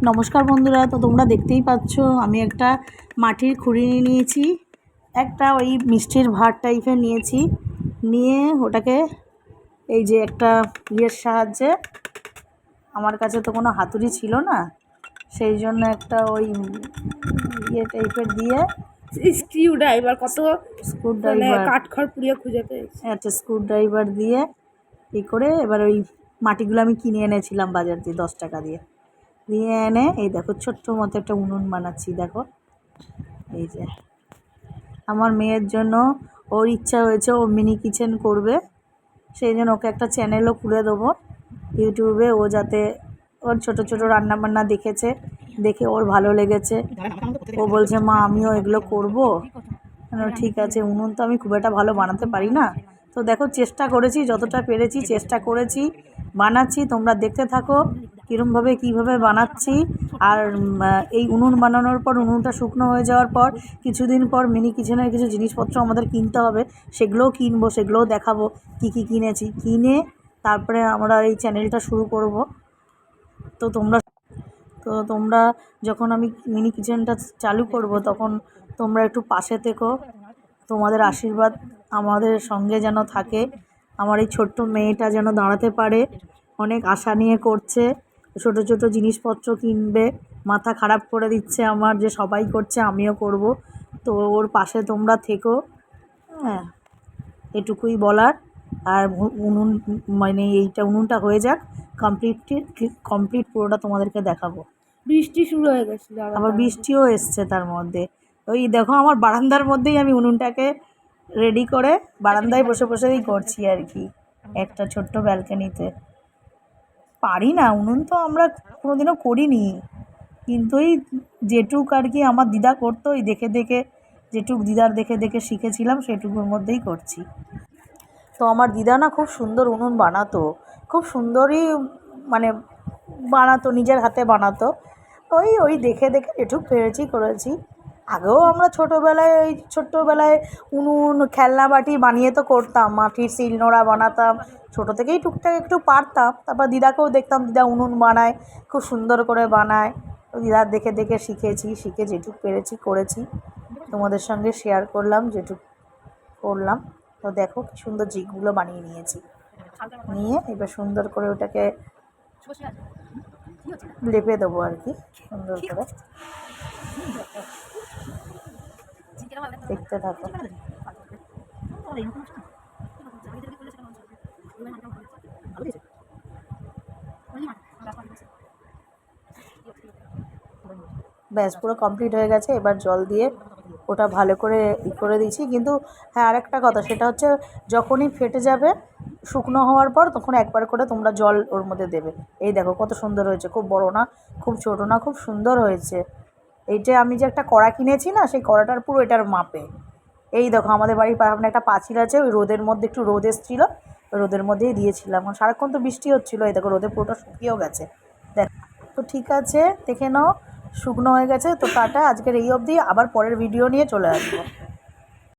নমস্কার বন্ধুরা, তো তোমরা দেখতেই পাচ্ছ আমি একটা মাটির খুঁড়ি নিয়েছি, একটা ওই মিষ্টির ভাঁড় টাইপের নিয়েছি, নিয়ে ওটাকে এই যে একটা ইয়ের সাহায্যে, আমার কাছে তো কোনো হাতুড়ি ছিল না, সেই জন্য একটা ওই ইয়ে টাইপের দিয়ে স্ক্রু ড্রাইভার স্ক্রু ড্রাইভার কাঠখড় পুড়িয়ে খুঁজে পেয়েছি। একটা স্ক্রু ড্রাইভার দিয়ে এই করে এবার ওই মাটিগুলো আমি কিনে এনেছিলাম বাজার দিয়ে 10 টাকা দিয়ে এনে এই দেখো ছোট্ট মতো একটা উনুন বানাচ্ছি। দেখো এই যে আমার মেয়ের জন্য ওর ইচ্ছা হয়েছে, ও মিনি কিচেন করবে, সেই জন্য ওকে একটা চ্যানেলও খুলে দেবো ইউটিউবে, ও যাতে ওর ছোট ছোট রান্নাবান্না দেখেছে, দেখে ওর ভালো লেগেছে, ও বলছে মা আমিও এগুলো করবো। ঠিক আছে, উনুন তো আমি খুব একটা ভালো বানাতে পারি না, তো দেখো চেষ্টা করেছি, যতটা পেরেছি চেষ্টা করেছি, বানাচ্ছি, তোমরা দেখতে থাকো কীভাবে বানাচ্ছি। আর এই উনুন বানানোর পর, উনুনটা শুকনো হয়ে যাওয়ার পর কিছুদিন পর মিনি কিচেনের কিছু জিনিসপত্র আমাদের কিনতে হবে, সেগুলোও কিনবো, সেগুলোও দেখাবো কী কী কিনেছি, কিনে তারপরে আমরা এই চ্যানেলটা শুরু করব। তো তোমরা যখন আমি মিনি কিচেনটা চালু করব তখন তোমরা একটু পাশে থেকো, তোমাদের আশীর্বাদ আমাদের সঙ্গে যেন থাকে, আমার এই ছোট্ট মেয়েটা যেন দাঁড়াতে পারে, অনেক আশা নিয়ে করছে, ছোট ছোট জিনিসপত্র কিনবে, মাথা খারাপ করে দিচ্ছে আমার যে সবাই করছে আমিও করব, তো ওর পাশে তোমরা থেকো। হ্যাঁ, এটুকুই বলার। আর উনুন মানে এইটা উনুনটা হয়ে যাক, কমপ্লিট পুরোটা তোমাদেরকে দেখাবো। বৃষ্টি শুরু হয়ে গেছিল, আবার বৃষ্টিও এসছে তার মধ্যে। ওই দেখো আমার বারান্দার মধ্যেই আমি উনুনটাকে রেডি করে বারান্দায় বসে বসেই করছি আর কি, একটা ছোট্ট ব্যালকনিতে। পারি না, উনুন তো আমরা কোনোদিনও করিনি, কিন্তু এই যেটুক আর কি আমার দিদা করতো, ওই দেখে দেখে যেটুক দিদার দেখে দেখে শিখেছিলাম সেটুকুর মধ্যেই করছি। তো আমার দিদা না খুব সুন্দর উনুন বানাতো, খুব সুন্দরই মানে বানাতো, নিজের হাতে বানাতো, ওই দেখে দেখে যেটুক পেরেছি করেছি। আগেও আমরা ছোটোবেলায় উনুন খেলনা বাটি বানিয়ে তো করতাম, মাটির শিলনোড়া বানাতাম, ছোটো থেকেই টুকটাক একটু পারতাম, তারপর দিদাকেও দেখতাম, দিদা উনুন বানায়, খুব সুন্দর করে বানায়, দিদার দেখে দেখে শিখে যেটুক পেরেছি করেছি, তোমাদের সঙ্গে শেয়ার করলাম যেটুক করলাম। তো দেখো কি সুন্দর জিগগুলো বানিয়ে নিয়েছি, নিয়ে এবার সুন্দর করে ওটাকে লেপে দেবো আর কি, সুন্দর করে দেখতে থাকো। ব্যাস পুরো কমপ্লিট হয়ে গেছে, এবার জল দিয়ে ওটা ভালো করে করে দিয়েছি। কিন্তু হ্যাঁ, আরেকটা কথা, সেটা হচ্ছে যখনই ফেটে যাবে শুকনো হওয়ার পর, তখন একবার করে তোমরা জল ওর মধ্যে দেবে। এই দেখো কত সুন্দর হয়েছে, খুব বড় না, খুব ছোটো না, খুব সুন্দর হয়েছে। এইটা আমি যে একটা কড়া কিনেছি না, সেই কড়াটার পুরো এটার মাপে। এই দেখো আমাদের বাড়ির সামনে একটা পাঁচিল আছে, ওই রোদের মধ্যে একটু রোদ এসেছিলো, ওই রোদের মধ্যেই দিয়েছিলাম, সারাক্ষণ তো বৃষ্টি হচ্ছিলো, এই দেখো রোদে পুরোটা শুকিয়েও গেছে। দেখ, তো ঠিক আছে, দেখে নাও শুকনো হয়ে গেছে। তো টাটা, আজকের এই অবধি, আবার পরের ভিডিও নিয়ে চলে আসবো।